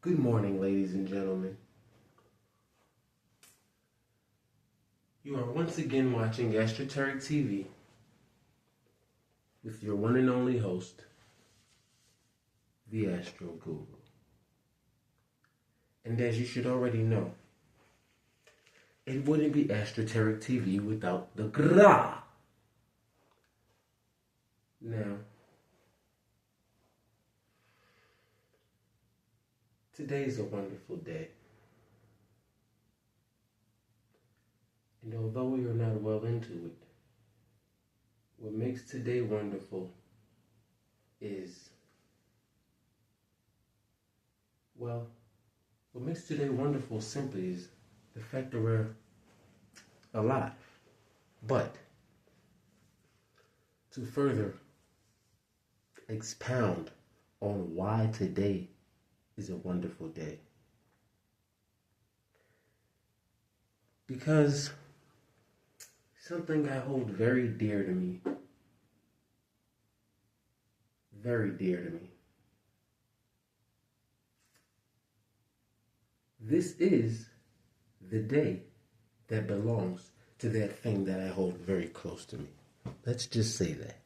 Good morning, ladies and gentlemen. You are once again watching Astroteric TV with your one and only host, the Astro Guru. And as you should already know, it wouldn't be Astroteric TV without the gra. Now, today is a wonderful day. And although we are not well into it, what makes today wonderful is, what makes today wonderful simply is the fact that we're alive. But to further expound on why today is a wonderful day, because something I hold very dear to me, very dear to me. This is the day that belongs to that thing that I hold very close to me. Let's just say that.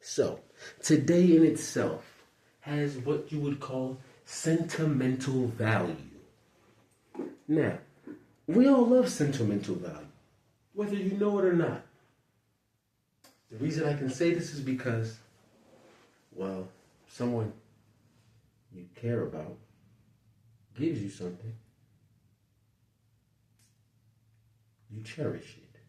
So, today in itself has what you would call sentimental value. Now, we all love sentimental value, whether you know it or not. The reason I can say this is because, someone you care about gives you something, you cherish it.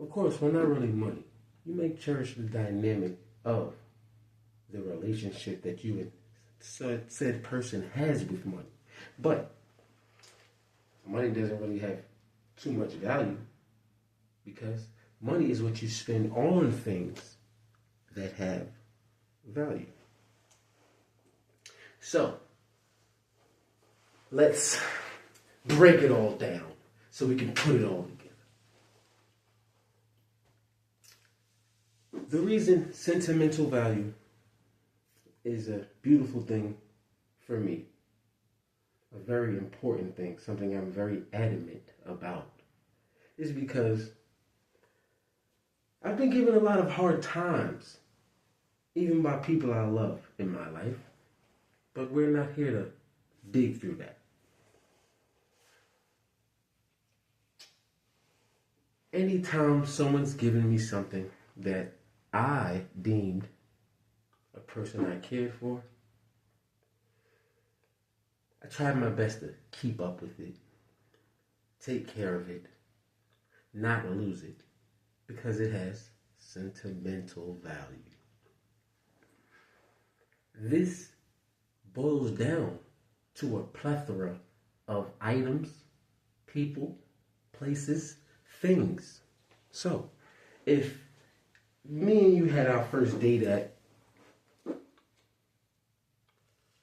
Of course, not really money. You may cherish the dynamic of the relationship that you and said person has with money. But money doesn't really have too much value, because money is what you spend on things that have value. So, let's break it all down so we can put it all together. The reason sentimental value is a beautiful thing for me, a very important thing, something I'm very adamant about, is because I've been given a lot of hard times, even by people I love in my life, but we're not here to dig through that. Anytime someone's given me something that I deemed a person I cared for, I tried my best to keep up with it, take care of it, not lose it, because it has sentimental value. This boils down to a plethora of items, people, places, things. So, if me and you had our first date at,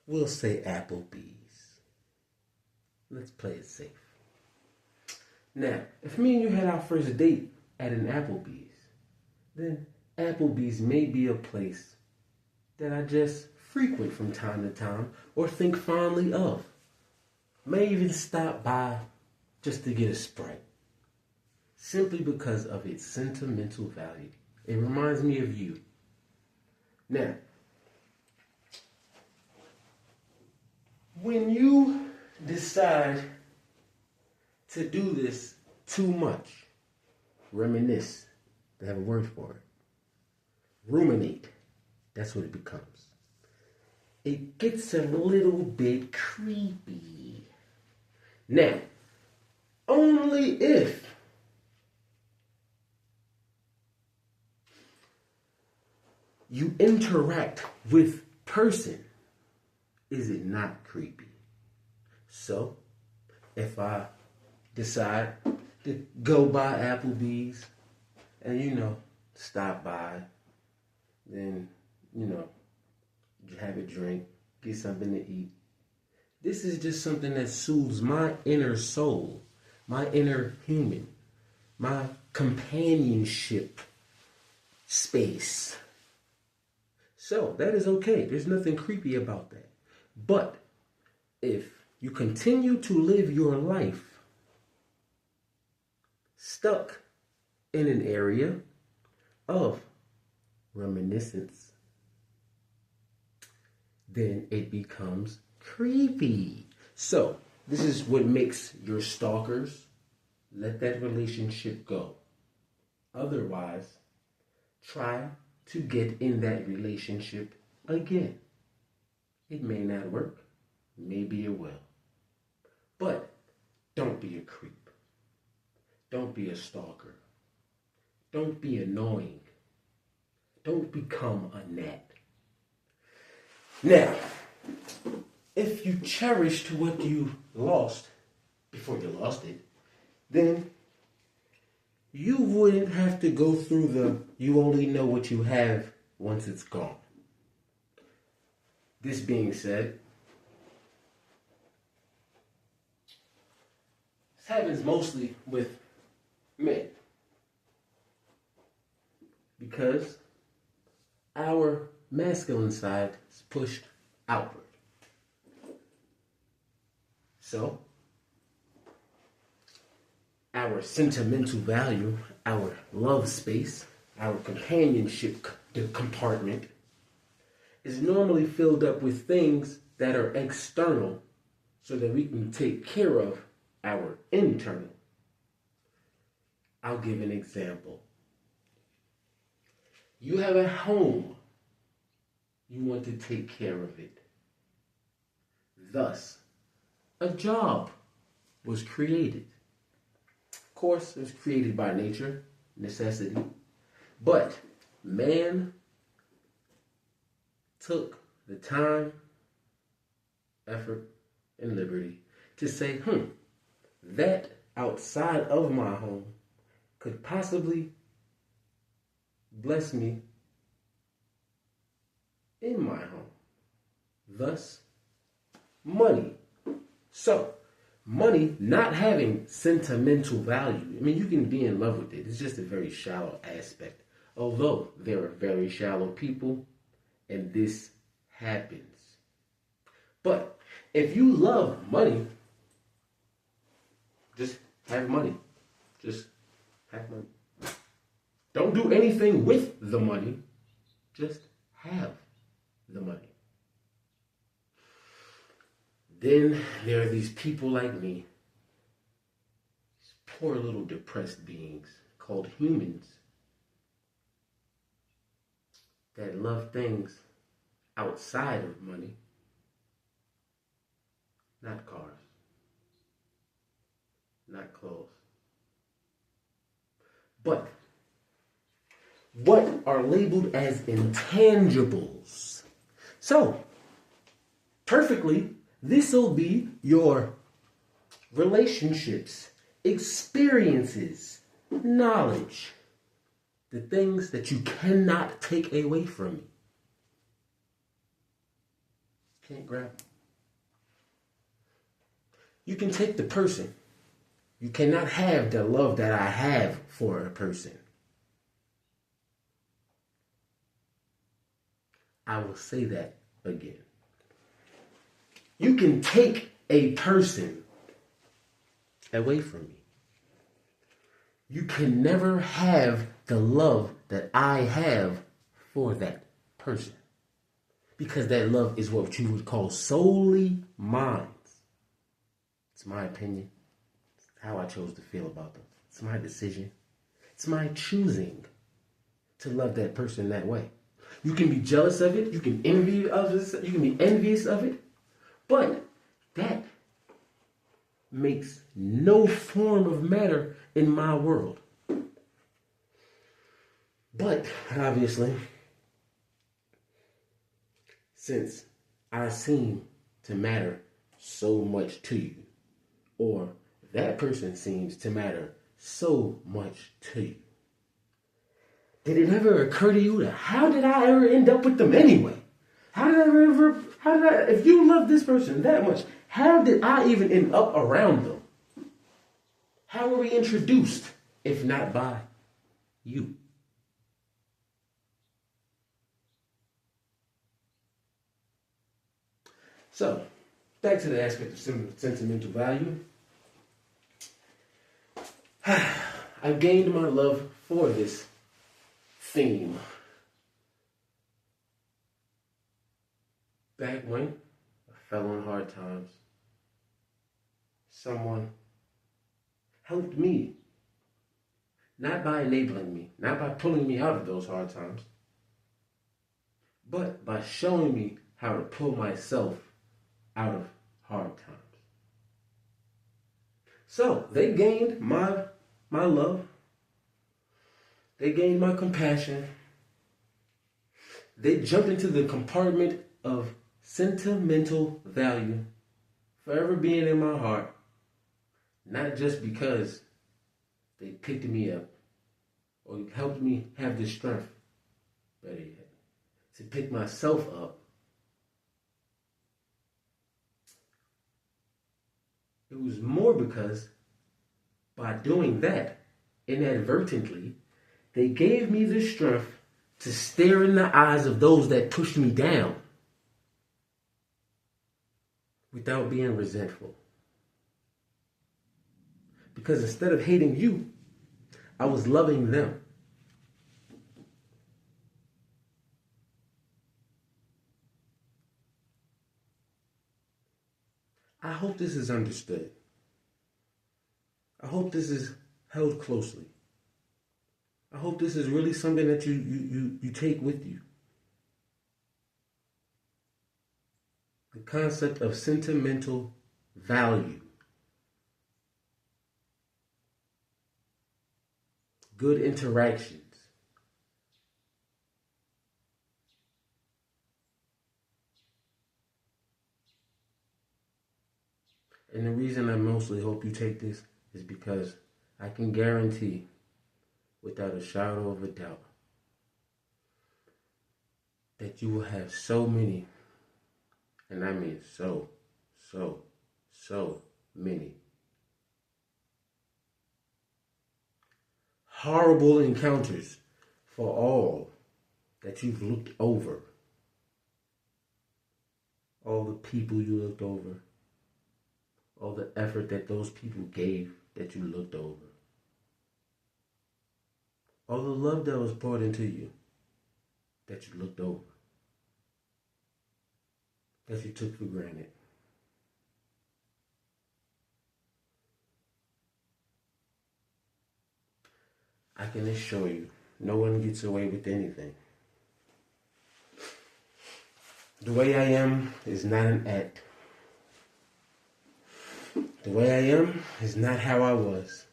we'll say Applebee's. Let's play it safe. Now, if me and you had our first date at an Applebee's, then Applebee's may be a place that I just frequent from time to time or think fondly of. May even stop by just to get a Sprite, simply because of its sentimental value. It reminds me of you. Now, when you decide to do this too much, reminisce, they have a word for it, ruminate, that's what it becomes. It gets a little bit creepy. Now, only if you interact with person is it not creepy. So, if I decide to go by Applebee's and, stop by, then, have a drink, get something to eat. This is just something that soothes my inner soul, my inner human, my companionship space. So that is okay. There's nothing creepy about that. But if you continue to live your life stuck in an area of reminiscence, then it becomes creepy. So this is what makes your stalkers let that relationship go. Otherwise, try to get in that relationship again. It may not work. Maybe it will. But don't be a creep. Don't be a stalker. Don't be annoying. Don't become a gnat. Now, if you cherished what you lost before you lost it, then you wouldn't have to go through the you only know what you have once it's gone. This being said, this happens mostly with men because our masculine side is pushed outward. So, our sentimental value, our love space, our companionship compartment is normally filled up with things that are external so that we can take care of our internal. I'll give an example. You have a home. You want to take care of it. Thus, a job was created. Of course, it was created by nature, necessity. But man took the time, effort, and liberty to say, that outside of my home could possibly bless me in my home. Thus, money. So, money not having sentimental value. I mean, you can be in love with it. It's just a very shallow aspect. Although there are very shallow people, and this happens. But if you love money, just have money. Just have money. Don't do anything with the money. Just have the money. Then there are these people like me, these poor little depressed beings called humans that love things outside of money, not cars, not clothes. But what are labeled as intangibles? So, perfectly, this will be your relationships, experiences, knowledge, the things that you cannot take away from me. Can't grab them. You can take the person. You cannot have the love that I have for a person. I will say that again. You can take a person away from me. You can never have the love that I have for that person. Because that love is what you would call solely mine. It's my opinion. It's how I chose to feel about them. It's my decision. It's my choosing to love that person that way. You can be jealous of it. You can envy others. You can be envious of it. But that makes no form of matter in my world. But obviously, since I seem to matter so much to you, or that person seems to matter so much to you, did it ever occur to you that how did I ever end up with them anyway? If you love this person that much, how did I even end up around them? How were we introduced, if not by you? So, back to the aspect of sentimental value. I've gained my love for this theme. Back when I fell on hard times, someone helped me. Not by enabling me, not by pulling me out of those hard times, but by showing me how to pull myself out of hard times. So they gained my love. They gained my compassion. They jumped into the compartment of sentimental value, forever being in my heart, not just because they picked me up or helped me have the strength, better yet, to pick myself up. It was more because by doing that, inadvertently, they gave me the strength to stare in the eyes of those that pushed me down without being resentful. Because instead of hating you, I was loving them. I hope this is understood. I hope this is held closely. I hope this is really something that you take with you. The concept of sentimental value. Good interactions. And the reason I mostly hope you take this is because I can guarantee, without a shadow of a doubt, that you will have so many, and I mean so many horrible encounters for all that you've looked over. All the people you looked over. All the effort that those people gave that you looked over. All the love that was poured into you that you looked over. That you took for granted. I can assure you, no one gets away with anything. The way I am is not an act. The way I am is not how I was.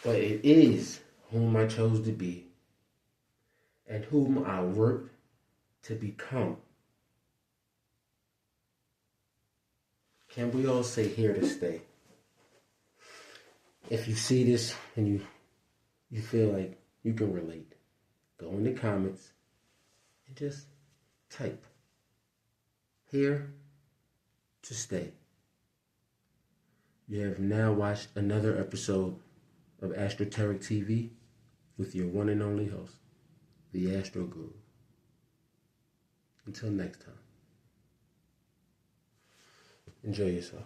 But it is whom I chose to be and whom I worked to become. Can we all say here to stay? If you see this and you feel like you can relate, go in the comments and just type here to stay. You have now watched another episode of Astroteric TV with your one and only host, the Astro Guru. Until next time, enjoy yourself.